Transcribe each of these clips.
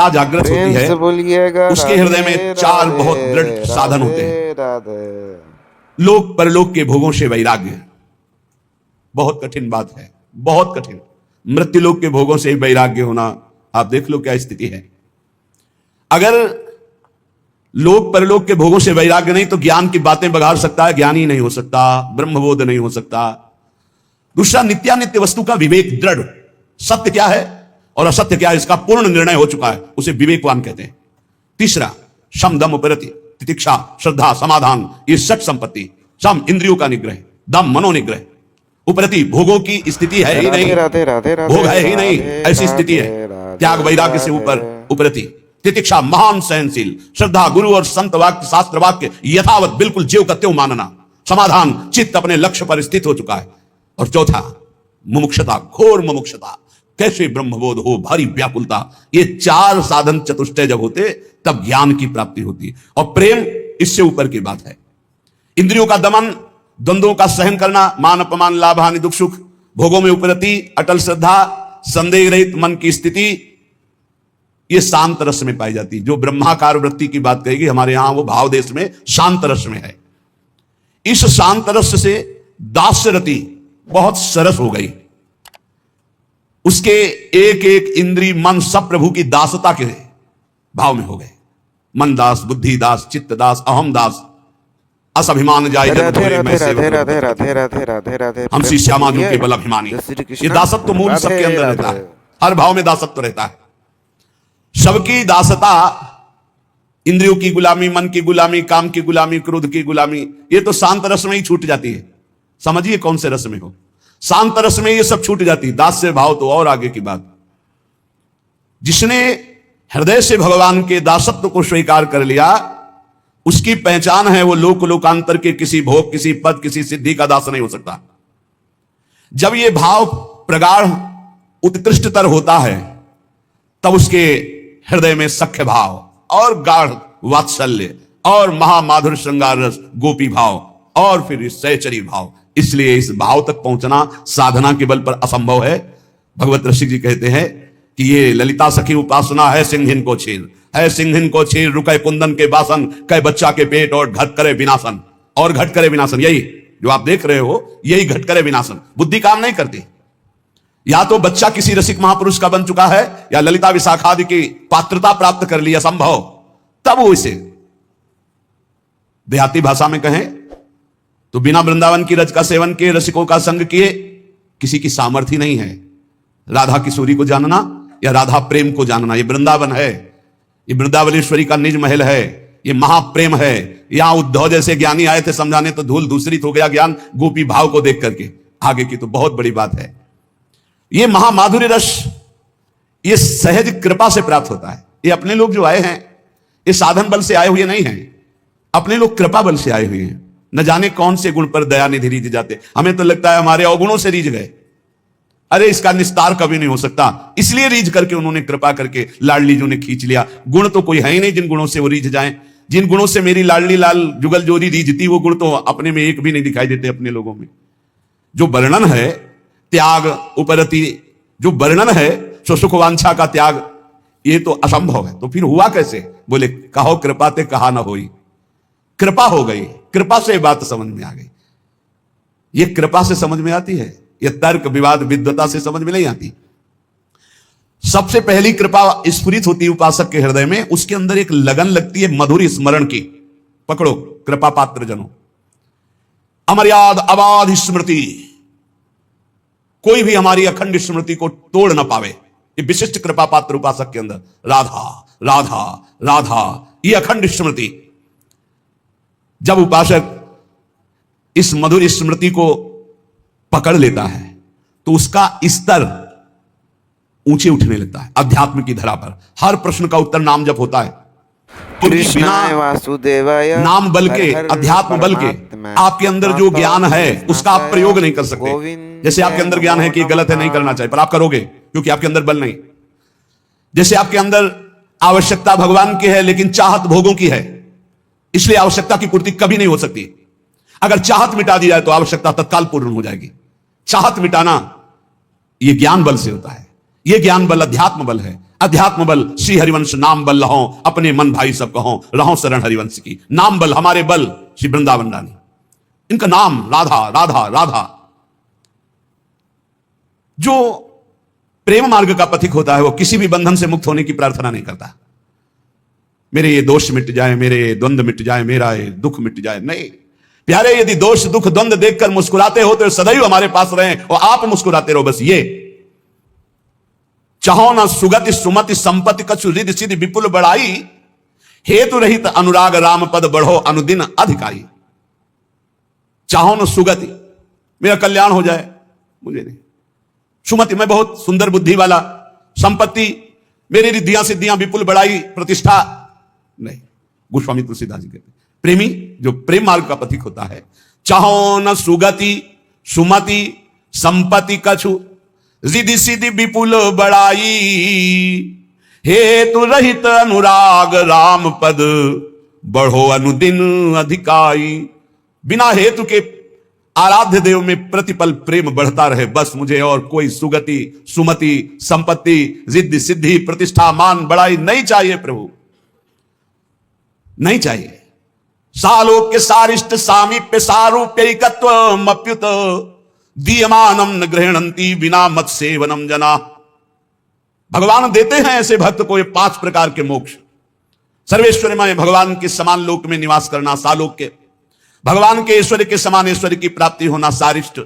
जागृत होती है, उसके हृदय में चार बहुत दृढ़ साधन होते हैं। लोक परलोक के भोगों से वैराग्य, बहुत कठिन बात है, बहुत कठिन। मृत्युलोक के भोगों से वैराग्य होना, आप देख लो क्या स्थिति है। अगर लोक परलोक के भोगों से वैराग्य नहीं तो ज्ञान की बातें बघाड़ सकता है, ज्ञानी नहीं हो सकता, ब्रह्मबोध नहीं हो सकता। दूसरा, नित्यानित्य वस्तु का विवेक दृढ़, सत्य क्या है और असत्य क्या है इसका पूर्ण निर्णय हो चुका है, उसे विवेकवान कहते हैं। तीसरा, शम दम उपरति, तितिक्षा, श्रद्धा, समाधान, ये सठ संपत्ति। शम इंद्रियों का निग्रह, दम मनोनिग्रह, उपरति भोगों की स्थिति है ही नहीं, भोग है ही नहीं, ऐसी स्थिति है, त्याग वैराग्य से ऊपर उपरति। तितिक्षा महान सहनशील, श्रद्धा गुरु और संत वाक्य शास्त्र वाक्य यथावत बिल्कुल ज्यों का त्यों मानना, समाधान चित्त अपने लक्ष्य पर स्थित हो चुका है। और चौथा, मुमुक्षता, घोर मुमुक्षता, कैसे ब्रह्मबोध हो, भारी व्याकुलता। ये चार साधन चतुष्टय जब होते तब ज्ञान की प्राप्ति होती है। और प्रेम इससे ऊपर की बात है। इंद्रियों का दमन, द्वंद्वों का सहन करना, मान अपमान, लाभ हानि, दुख सुख, भोगों में उपरति, अटल श्रद्धा, संदेह रहित मन की स्थिति, ये शांत रस में पाई जाती। जो ब्रह्माकार वृत्ति की बात कहेगी हमारे यहां, वो भाव देश में शांत रस में है। इस शांत रस से दास्य रति बहुत सरस हो गई। उसके एक एक इंद्री मन सब प्रभु की दासता के भाव में हो गए। मन दास, बुद्धि दास, चित्त दास, अहम दास, असभिमान जाए हम श्री श्यामा जो केवल अभिमानी। ये दासत्व मूल सबके अंदर रहता है, हर भाव में दासत्व रहता है। सबकी दासता, इंद्रियों की गुलामी, मन की गुलामी, काम की गुलामी, क्रोध की गुलामी, ये तो शांत रस में ही छूट जाती है। समझिए कौन से रस में हो, शांत रस में ये सब छूट जाती। दास्य भाव तो और आगे की बात। जिसने हृदय से भगवान के दासत्व को स्वीकार कर लिया, उसकी पहचान है वो लोक लोकांतर के किसी भोग, किसी पद, किसी सिद्धि का दास नहीं हो सकता। जब ये भाव प्रगाढ़ उत्कृष्टतर होता है तब उसके हृदय में सख्य भाव और गाढ़ वात्सल्य और महामाधुर श्रृंगार रस, गोपी भाव और फिर सहचरी भाव। इसलिए इस भाव तक पहुंचना साधना के बल पर असंभव है। भगवत रसिक जी कहते हैं कि ये ललिता सखी उपासना है सिंहिन को छीर, है सिंहिन को छीर, रुके कुंदन के बासन, कह बच्चा के पेट और घट करे विनाशन। और घट करे विनाशन, यही जो आप देख रहे हो, यही घट करे विनाशन। बुद्धि काम नहीं करती। या तो बच्चा किसी रसिक महापुरुष का बन चुका है या ललिता विशाखादि की पात्रता प्राप्त कर ली, असंभव। तब वो इसे देहाती भाषा में कहें तो बिना वृंदावन की रज का सेवन किए, रसिकों का संग किए, किसी की सामर्थ्य नहीं है राधा किशोरी को जानना या राधा प्रेम को जानना। ये वृंदावन है, ये वृंदावनेश्वरी का निज महल है, ये महाप्रेम है। यहां उद्धव जैसे ज्ञानी आए थे समझाने तो धूल दूसरी हो गया ज्ञान गोपी भाव को देख करके। आगे की तो बहुत बड़ी बात है। ये महामाधुर्य रस ये सहज कृपा से प्राप्त होता है। ये अपने लोग जो आए हैं ये साधन बल से आए हुए नहीं हैं, अपने लोग कृपा बल से आए हुए हैं। न जाने कौन से गुण पर दया निधि रीझ जाते। हमें तो लगता है हमारे अवगुणों से रीझ गए। अरे इसका निस्तार कभी नहीं हो सकता, इसलिए रीझ करके उन्होंने कृपा करके लाडली जो ने खींच लिया। गुण तो कोई है ही नहीं जिन गुणों से वो रीझ जाएं। जिन गुणों से मेरी लाडली लाल जुगल जोरी रीझती, वो गुण तो अपने में एक भी नहीं दिखाई देते अपने लोगों में। जो वर्णन है त्याग उपरति, जो वर्णन है सो सुख वांछा का त्याग, ये तो असंभव है। तो फिर हुआ कैसे? बोले कहो कृपा ते कहा ना होई। कृपा हो गई, कृपा से बात समझ में आ गई। ये कृपा से समझ में आती है, ये तर्क विवाद विद्वता से समझ में नहीं आती। सबसे पहली कृपा स्फुरित होती है उपासक के हृदय में, उसके अंदर एक लगन लगती है मधुर स्मरण की। पकड़ो कृपा पात्र जनों, अमर्याद अबाध स्मृति, कोई भी हमारी अखंड स्मृति को तोड़ ना पावे। ये विशिष्ट कृपा पात्र उपासक के अंदर राधा राधा राधा, ये अखंड स्मृति। जब उपासक इस मधुर स्मृति को पकड़ लेता है तो उसका स्तर ऊंचे उठने लगता है अध्यात्म की धरा पर। हर प्रश्न का उत्तर नाम जप होता है, क्योंकि बिना नाम बल के, अध्यात्म बल के आपके अंदर जो ज्ञान है उसका आप प्रयोग नहीं कर सकते। जैसे आपके अंदर ज्ञान है कि गलत है, नहीं करना चाहिए, पर आप करोगे क्योंकि आपके अंदर बल नहीं। जैसे आपके अंदर आवश्यकता भगवान की है लेकिन चाहत भोगों की है, इसलिए आवश्यकता की पूर्ति कभी नहीं हो सकती। अगर चाहत मिटा दी जाए तो आवश्यकता तत्काल पूर्ण हो जाएगी। चाहत मिटाना यह ज्ञान बल से होता है, यह ज्ञान बल अध्यात्म बल है। अध्यात्म बल श्री हरिवंश नाम बल लहो, अपने मन भाई सब कहो, रहो शरण हरिवंश की। नाम बल हमारे बल श्री वृंदावन रानी, इनका नाम राधा राधा राधा। जो प्रेम मार्ग का पथिक होता है वो किसी भी बंधन से मुक्त होने की प्रार्थना नहीं करता, मेरे ये दोष मिट जाए, मेरे द्वंद्व मिट जाए, मेरा ये दुख मिट जाए। नहीं प्यारे, यदि दोष दुख द्वंद्व देखकर मुस्कुराते हो तो सदैव हमारे पास रहे और आप मुस्कुराते रहो, बस ये। चाहो न सुगति सुमति संपत्ति कछु रिद्धि सिद्धि विपुल बढ़ाई, हेतु रहित अनुराग राम पद बढ़ो अनुदिन अधिकाई। चाहो न सुगति, मेरा कल्याण हो जाए, मुझे नहीं। सुमति, मैं बहुत सुंदर बुद्धि वाला। संपत्ति, मेरी रिद्धियां सिद्धियां विपुल बढ़ाई, प्रतिष्ठा नहीं। गोस्वामी तुलसीदास जी कहते प्रेमी जो प्रेम मार्ग का पथिक होता है, चाहो न सुगति सुमति संपत्ति कछु रिद्धि सिद्धि विपुल बढ़ाई, हेतु रहित अनुराग राम पद बढ़ो अनुदिन अधिकाई। बिना हेतु के आराध्य देव में प्रतिपल प्रेम बढ़ता रहे, बस मुझे और कोई सुगति सुमति संपत्ति रिद्धि सिद्धि प्रतिष्ठा मान बढ़ाई नहीं चाहिए प्रभु, नहीं चाहिए। सालोक्य सारिष्ट सामीप्य सारूप्यैकत्व मप्युत दीयमानम न गृहणंती बिना मत सेवनम जना। भगवान देते हैं ऐसे भक्त को ये 5 प्रकार के मोक्ष। सर्वेश्वरमय भगवान के समान लोक में निवास करना सालोक्य, भगवान के ऐश्वर्य के समान ऐश्वर्य की प्राप्ति होना सारिष्ट,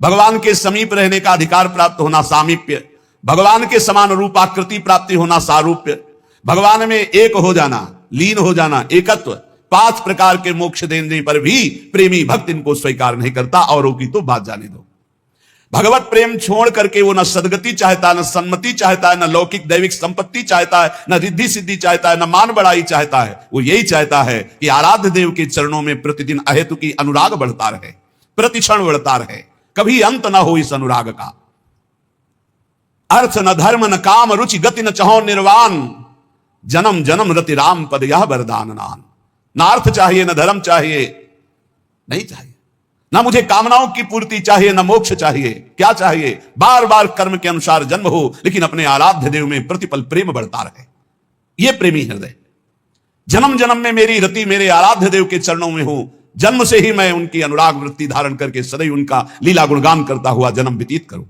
भगवान के समीप रहने का अधिकार प्राप्त होना सामीप्य, भगवान के समान रूपाकृति प्राप्ति होना सारूप्य, भगवान में एक हो जाना, लीन हो जाना, एकत्व। 5 प्रकार के मोक्ष देने पर भी प्रेमी भक्त इनको स्वीकार नहीं करता, औरों की तो बात जाने दो। भगवत प्रेम छोड़ करके वो न सदगति चाहता, न सन्मति चाहता है, न लौकिक दैविक संपत्ति चाहता है, न रिद्धि सिद्धि चाहता है, न मान बढ़ाई चाहता है। वो यही चाहता है कि आराध्य देव के चरणों में प्रतिदिन अहेतु की अनुराग बढ़ता रहे, प्रतिक्षण बढ़ता रहे, कभी अंत ना हो इस अनुराग का। अर्थ न धर्म न काम रुचि गति न चहो निर्वाण, जन्म जन्म रति राम पद यह वरदान नान। ना अर्थ चाहिए, न धर्म चाहिए, नहीं चाहिए, ना मुझे कामनाओं की पूर्ति चाहिए, ना मोक्ष चाहिए। क्या चाहिए? बार बार कर्म के अनुसार जन्म हो, लेकिन अपने आराध्य देव में प्रतिपल प्रेम बढ़ता रहे। यह प्रेमी हृदय। जन्म जन्म में मेरी रति मेरे आराध्य देव के चरणों में हो, जन्म से ही मैं उनकी अनुराग वृत्ति धारण करके सदैव उनका लीला गुणगान करता हुआ जन्म व्यतीत करूं।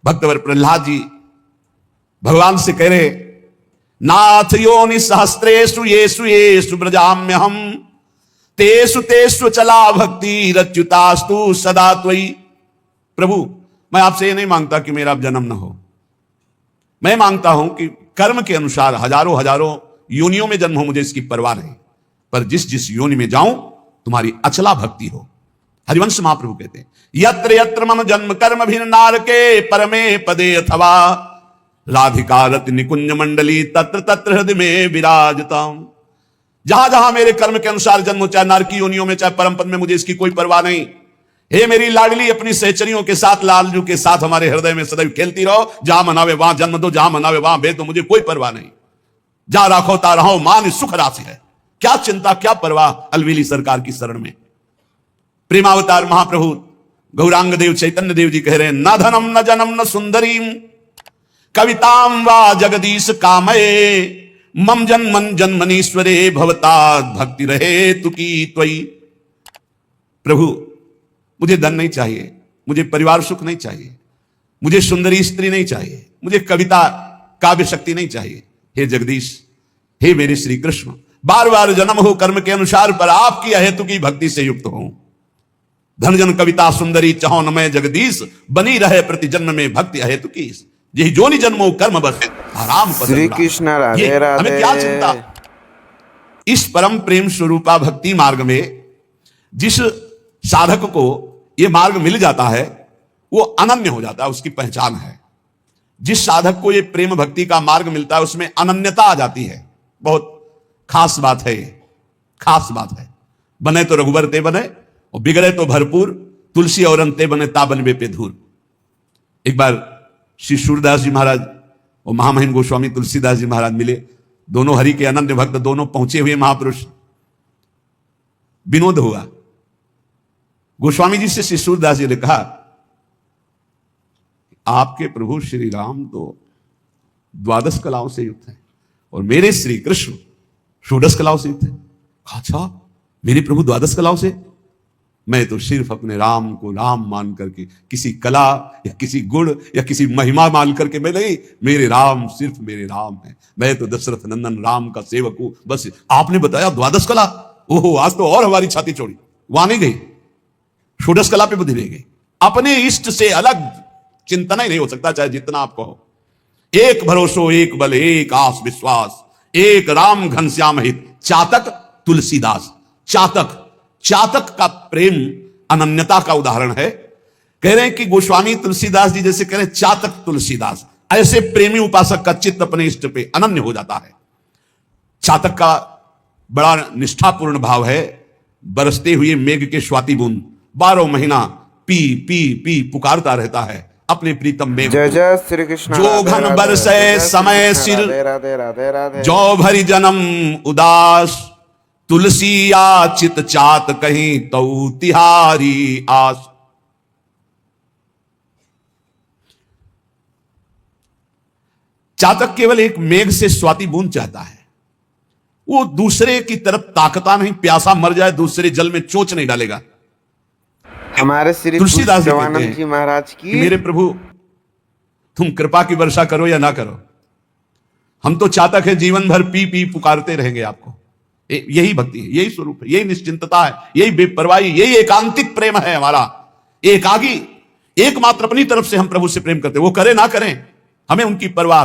भक्तवर प्रहलाद जी भगवान से कह रहे, नाथ योनि सहस्त्रेषु येषु येषु ब्रजाम्यहम् तेषु तेषु चला भक्ति रच्युतास्तु सदा त्वयि। प्रभु, मैं आपसे ये नहीं मांगता कि मेरा जन्म न हो, मैं मांगता हूं कि कर्म के अनुसार हजारों हजारों योनियों में जन्म हो, मुझे इसकी परवाह नहीं, पर जिस जिस योनि में जाऊं तुम्हारी अचला भक्ति हो। हरिवंश महाप्रभु कहते हैं, यत्र यत्र मम जन्म कर्म भिन्न नारके परमे पदे अथवा राधिका रति निकुंज मंडली तत्र तत्र हृदय में विराजता। जहां जहां मेरे कर्म के अनुसार जन्म, चाहे नारकी योनियों में चाहे परम पद में, मुझे इसकी कोई परवाह नहीं। हे मेरी लाडली, अपनी सहचरियों के साथ लालजू के साथ हमारे हृदय में सदैव खेलती रहो। जहां मनावे वहां जन्म दो, जहां मनावे वहां भेज दो, मुझे कोई परवाह नहीं। जहां राखो ता रहो, मान सुख राशि है। क्या चिंता, क्या परवाह अलवेली सरकार की शरण में। प्रेमावतार महाप्रभु गौरांग देव चैतन्य देव जी कह रहे हैं, न धनम न जन्म न सुंदरीम कविताम वा जगदीश कामये मम जन्मन जन्मनीश्वरे भवता भक्ति रहे तुकी त्वयि। प्रभु, मुझे धन नहीं चाहिए, मुझे परिवार सुख नहीं चाहिए, मुझे सुंदरी स्त्री नहीं चाहिए, मुझे कविता काव्य शक्ति नहीं चाहिए। हे जगदीश, हे मेरे श्री कृष्ण, बार बार जन्म हो कर्म के अनुसार, पर आपकी अहेतु की भक्ति से युक्त हूं। धन जन कविता सुंदरी चहो न मैं जगदीश, बनी रहे प्रति जन्म में भक्ति अहेतु की। यही जोनि जन्मो कर्म बस आराम। श्री कृष्ण राधे राधे। हमें क्या चिंता। इस परम प्रेम स्वरूपा भक्ति मार्ग में जिस साधक को यह मार्ग मिल जाता है वो अनन्य हो जाता है, उसकी पहचान है। जिस साधक को यह प्रेम भक्ति का मार्ग मिलता है उसमें अनन्यता आ जाती है। बहुत खास बात है, खास बात है। बने तो रघुबर ते बने और बिगड़े तो भरपूर, तुलसी और अंते बने ताबन बे पे धूर। एक बार श्री सूरदास जी महाराज और महामहिम गोस्वामी तुलसीदास जी महाराज मिले। दोनों हरि के अनन्य भक्त, दोनों पहुंचे हुए महापुरुष। विनोद हुआ। गोस्वामी जी से श्री सूरदास जी ने कहा, आपके प्रभु श्री राम तो द्वादश कलाओं से युक्त है और मेरे श्री कृष्ण षोडश कलाओं से युक्त है। अच्छा, मेरे प्रभु द्वादश कलाओं से? मैं तो सिर्फ अपने राम को राम मान करके, किसी कला या किसी गुण या किसी महिमा मान करके मैं नहीं, मेरे राम सिर्फ मेरे राम है। मैं तो दशरथ नंदन राम का सेवक हूं। बस आपने बताया द्वादश कला, ओहो, आज तो और हमारी छाती चौड़ी। वहां नहीं गई, षोडश कला पे बुद्धि नहीं गई। अपने इष्ट से अलग चिंतन ही नहीं हो सकता, चाहे जितना आप कहो। एक भरोसो, एक बल, एक आस विश्वास, एक राम घनश्याम हित, चातक तुलसीदास। चातक, चातक का प्रेम अनन्यता का उदाहरण है। कह रहे हैं कि गोस्वामी तुलसीदास जी जैसे कह रहे हैं चातक तुलसीदास, ऐसे प्रेमी उपासक का चित्त अपने इष्ट पे अनन्य हो जाता है। चातक का बड़ा निष्ठापूर्ण भाव है। बरसते हुए मेघ के स्वाति बूंद 12 महीना पी पी पी पुकारता रहता है अपने प्रीतम मेघ जय जय श्री कृष्ण। जो घन बरसै समय सिर, राधे राधे राधे राधे। जो भरी जन्म उदास, तुलसी याचित चात कहीं तऊ तिहारी आस। चातक केवल एक मेघ से स्वाति बूंद चाहता है, वो दूसरे की तरफ ताकता नहीं, प्यासा मर जाए दूसरे जल में चोंच नहीं डालेगा। हमारे श्री तुलसीदास जी कहते देवानंद हैं जी महाराज कि की मेरे प्रभु तुम कृपा की वर्षा करो या ना करो, हम तो चातक है, जीवन भर पी पी पुकारते रहेंगे आपको। यही भक्ति है, यही स्वरूप है, यही निश्चिंतता है, यही बेपरवाही, यही एकांतिक प्रेम है हमारा। एकागी, एकमात्र अपनी तरफ से हम प्रभु से प्रेम करते, वो करे ना करें हमें उनकी परवाह